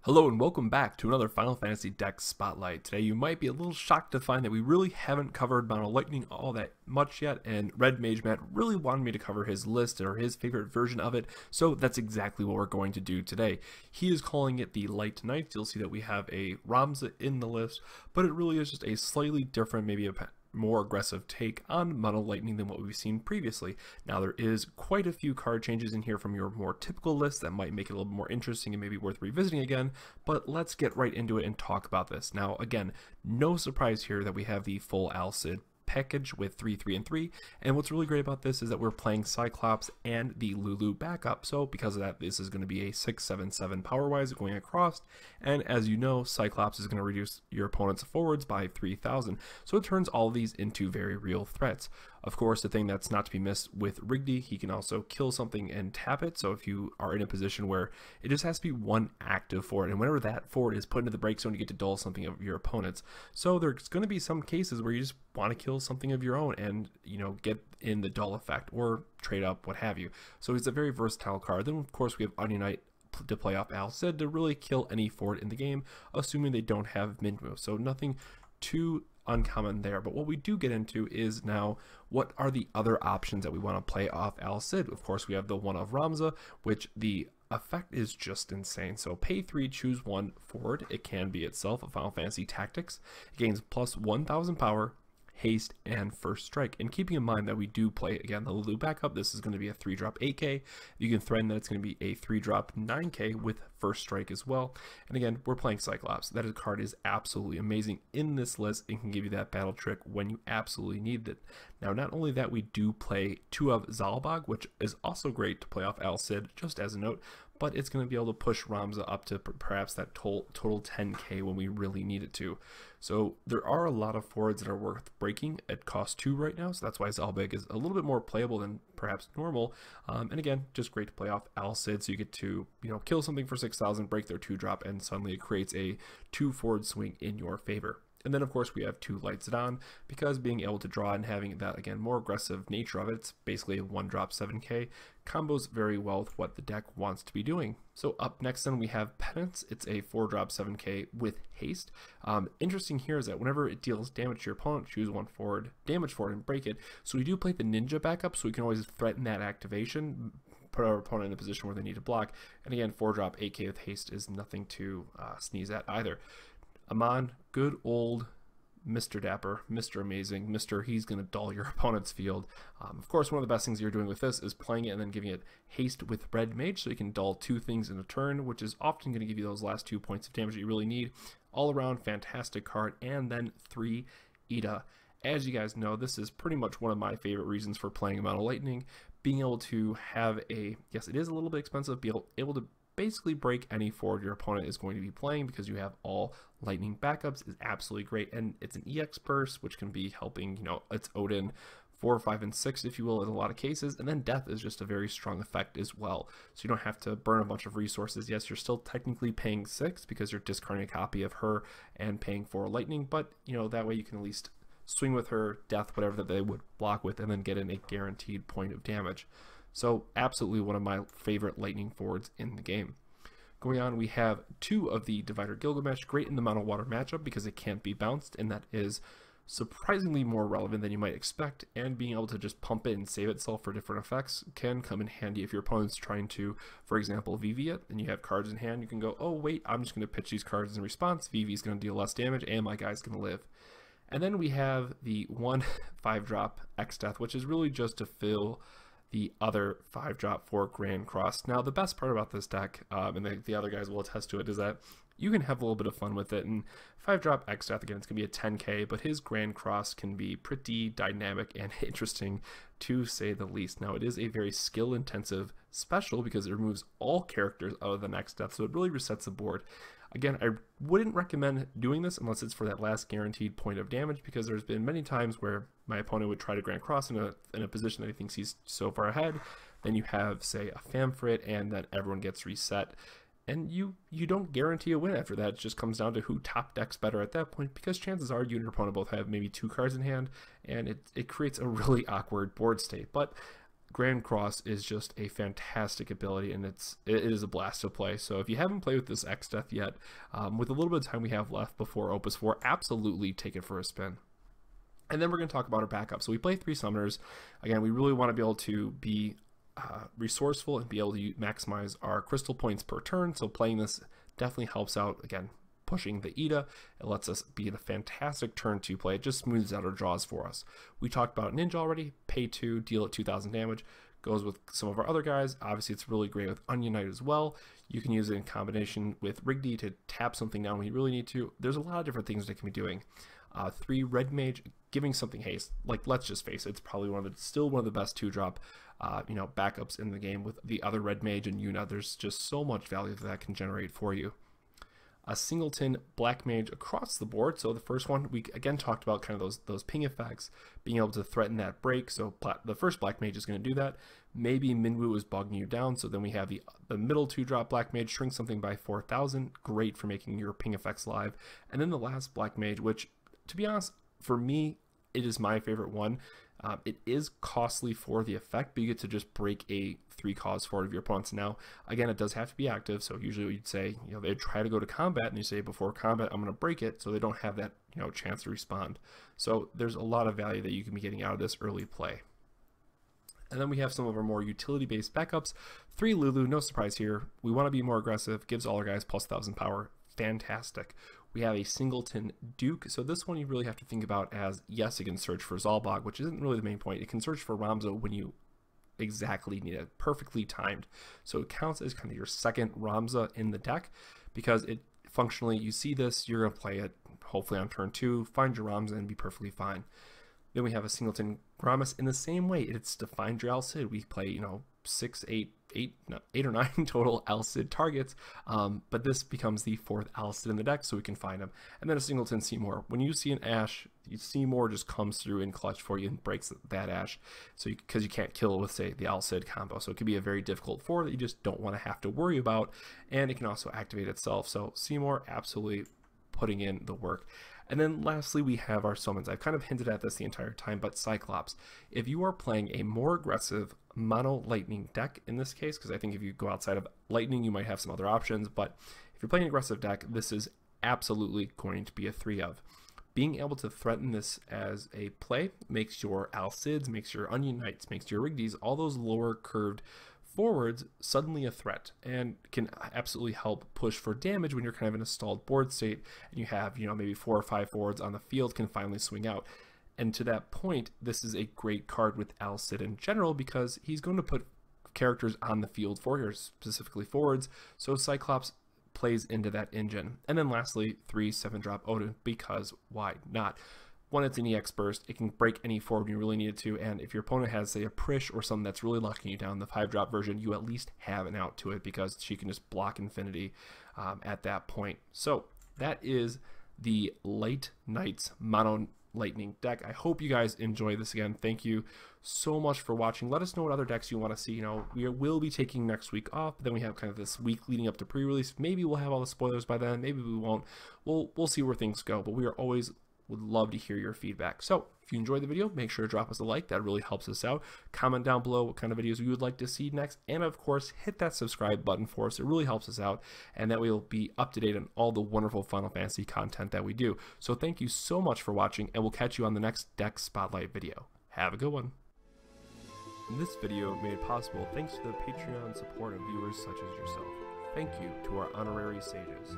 Hello and welcome back to another Final Fantasy deck spotlight. Today you might be a little shocked to find that we really haven't covered Mono Lightning all that much yet, and Red Mage Matt really wanted me to cover his list or his favorite version of it, so that's exactly what we're going to do today. He is calling it the Light Knight. You'll see that we have a Ramza in the list, but it really is just a slightly different, maybe a more aggressive take on Mono Lightning than what we've seen previously. Now there is quite a few card changes in here from your more typical list that might make it a little more interesting and maybe worth revisiting again, but let's get right into it and talk about this. Now again, no surprise here that we have the full Al-Cid package with 3, 3, and 3, and what's really great about this is that we're playing Cyclops and the Lulu backup, so because of that this is going to be a 6, 7, 7 power wise going across, and as you know Cyclops is going to reduce your opponent's forwards by 3,000, so it turns all of these into very real threats. Of course, the thing that's not to be missed with Rigby, he can also kill something and tap it, so if you are in a position where it just has to be one active forward, and whenever that forward is put into the break zone you get to dull something of your opponent's. So there's going to be some cases where you just want to kill something of your own and, you know, get in the dull effect or trade up, what have you. So it's a very versatile card. Then of course we have Onion Knight to play off Al-Cid to really kill any forward in the game, assuming they don't have mint moves. So nothing too uncommon there, but what we do get into is now what are the other options that we want to play off Al-Cid. Of course we have the one of Ramza, which the effect is just insane. So pay 3, choose 1 forward. It can be itself a Final Fantasy Tactics. It gains plus 1,000 power, haste, and first strike. And keeping in mind that we do play again the Lulu backup, this is going to be a 3-drop 8k. You can threaten that it's going to be a 3-drop 9k with first strike as well. And again, we're playing Cyclops. That card is absolutely amazing in this list and can give you that battle trick when you absolutely need it. Now, not only that, we do play 2 of Zalbag, which is also great to play off Al-Cid, just as a note, but it's going to be able to push Ramza up to perhaps that total 10k when we really need it to. So there are a lot of forwards that are worth breaking at cost 2 right now, so that's why Zalbag is a little bit more playable than perhaps normal. And again, just great to play off Al-Cid, so you get to, you know, kill something for 6,000, break their 2-drop, and suddenly it creates a 2 forward swing in your favor. And then of course we have 2 Lights It On, because being able to draw and having that, again, more aggressive nature of it, it's basically a 1-drop 7k, combos very well with what the deck wants to be doing. So up next then we have Penance. It's a 4-drop 7k with haste. Interesting here is that whenever it deals damage to your opponent, choose 1 forward, damage forward, and break it. So we do play the ninja backup, so we can always threaten that activation, put our opponent in a position where they need to block. And again, 4-drop 8k with haste is nothing to sneeze at either. Amon, good old Mr. Dapper, Mr. Amazing, Mr. He's going to dull your opponent's field. Of course, one of the best things you're doing with this is playing it and then giving it haste with Red Mage, so you can dull 2 things in a turn, which is often going to give you those last 2 points of damage that you really need. All around fantastic card. And then 3 Ida. As you guys know, this is pretty much one of my favorite reasons for playing Mono Lightning. Being able to have a, yes, it is a little bit expensive, be able to basically break any forward your opponent is going to be playing because you have all lightning backups is absolutely great. And it's an EX burst, which can be helping, you know, it's Odin 4, 5, and 6, if you will, in a lot of cases. And then death is just a very strong effect as well. So you don't have to burn a bunch of resources. Yes, you're still technically paying 6 because you're discarding a copy of her and paying 4 lightning, but you know, that way you can at least swing with her, death, whatever that they would block with, and then get in a guaranteed point of damage. So absolutely one of my favorite lightning forwards in the game. Going on, we have 2 of the Divider Gilgamesh, great in the Mono Water matchup because it can't be bounced, and that is surprisingly more relevant than you might expect, and being able to just pump it and save itself for different effects can come in handy if your opponent's trying to, for example, VV it, and you have cards in hand, you can go, oh wait, I'm just going to pitch these cards in response, VV is going to deal less damage, and my guy's going to live. And then we have the 1 5-drop X-Death, which is really just to fill the other 5-drop for Grand Cross. Now, the best part about this deck, and the other guys will attest to it, is that you can have a little bit of fun with it. And 5-drop X-Death, again, it's going to be a 10k, but his Grand Cross can be pretty dynamic and interesting, to say the least. Now, it is a very skill-intensive special because it removes all characters other than X-Death, so it really resets the board. Again, I wouldn't recommend doing this unless it's for that last guaranteed point of damage, because there's been many times where my opponent would try to Grand Cross in a position that he thinks he's so far ahead. Then you have, say, a Famfrit, and then everyone gets reset. And you don't guarantee a win after that. It just comes down to who top decks better at that point, because chances are you and your opponent both have maybe 2 cards in hand, and it creates a really awkward board state. But Grand Cross is just a fantastic ability, and it is a blast to play. So if you haven't played with this X Death yet, with a little bit of time we have left before Opus 4, absolutely take it for a spin. And then we're going to talk about our backup. So we play 3 summoners. Again, we really want to be able to be resourceful and be able to maximize our crystal points per turn. So playing this definitely helps out. Again, pushing the Ida, it lets us be in a fantastic turn 2 play. It just smooths out our draws for us. We talked about Ninja already. Pay 2, deal at 2,000 damage. Goes with some of our other guys. Obviously, it's really great with Onion Knight as well. You can use it in combination with Rigby to tap something down when you really need to. There's a lot of different things that can be doing. 3 Red Mage, giving something haste. Like, let's just face it, it's probably still one of the best 2-drop backups in the game with the other Red Mage and Yuna. There's just so much value that can generate for you. A singleton Black Mage across the board. So the first one, we again talked about kind of those ping effects, being able to threaten that break. So the first Black Mage is going to do that. Maybe Minwu is bogging you down. So then we have the middle 2-drop Black Mage, shrink something by 4,000. Great for making your ping effects live. And then the last Black Mage, which, to be honest, for me, it is my favorite one. It is costly for the effect, but you get to just break a 3 forward of your opponents. Now, again, it does have to be active. So usually you'd say, they try to go to combat, and you say before combat, I'm going to break it, so they don't have that, chance to respond. So there's a lot of value that you can be getting out of this early play. And then we have some of our more utility-based backups. 3 Lulu, no surprise here. We want to be more aggressive, gives all our guys plus 1,000 power. Fantastic. We have a singleton Duke, so this one you really have to think about as, yes, it can search for Zalbog, which isn't really the main point. It can search for Ramza when you exactly need it, perfectly timed. So it counts as kind of your second Ramza in the deck, because it functionally, you see this, you're going to play it hopefully on turn 2, find your Ramza and be perfectly fine. Then we have a singleton Gramus in the same way. It's to find your Al-Cid. We play, 8 or 9 total Al-Cid targets, but this becomes the 4th Al-Cid in the deck, so we can find them. And then a singleton Seymour. When you see an Ashe, Seymour just comes through in clutch for you and breaks that Ashe, so because you can't kill with, say, the Al-Cid combo. So it could be a very difficult 4 that you just don't want to have to worry about, and it can also activate itself. So Seymour absolutely putting in the work. And then lastly, we have our summons. I've kind of hinted at this the entire time, but Cyclops. If you are playing a more aggressive mono lightning deck in this case, because I think if you go outside of lightning, you might have some other options, but if you're playing an aggressive deck, this is absolutely going to be a 3 of. Being able to threaten this as a play makes your Al-Cids, makes your Onion Knights, makes your Rigdys, all those lower curved forwards suddenly a threat, and can absolutely help push for damage when you're kind of in a stalled board state and you have, maybe 4 or 5 forwards on the field can finally swing out. And to that point, this is a great card with Al-Cid in general, because he's going to put characters on the field for you, specifically forwards, so Cyclops plays into that engine. And then lastly, 3 7-drop Odin, because why not? One, it's an EX burst. It can break any forward when you really need it to, and if your opponent has, say, a Prish or something that's really locking you down, the 5-drop version, you at least have an out to it, because she can just block Infinity at that point. So that is the Light Knights Mono Lightning deck. I hope you guys enjoy this. Again, thank you so much for watching. Let us know what other decks you want to see. We will be taking next week off, but then we have kind of this week leading up to pre-release. Maybe we'll have all the spoilers by then, maybe we won't. We'll see where things go, but we are always would love to hear your feedback. So if you enjoyed the video, make sure to drop us a like. That really helps us out. Comment down below what kind of videos you would like to see next, and of course hit that subscribe button for us. It really helps us out, and that way we'll be up to date on all the wonderful Final Fantasy content that we do. So thank you so much for watching, and we'll catch you on the next deck spotlight video. Have a good one. This video made possible thanks to the Patreon support of viewers such as yourself. Thank you to our honorary sages.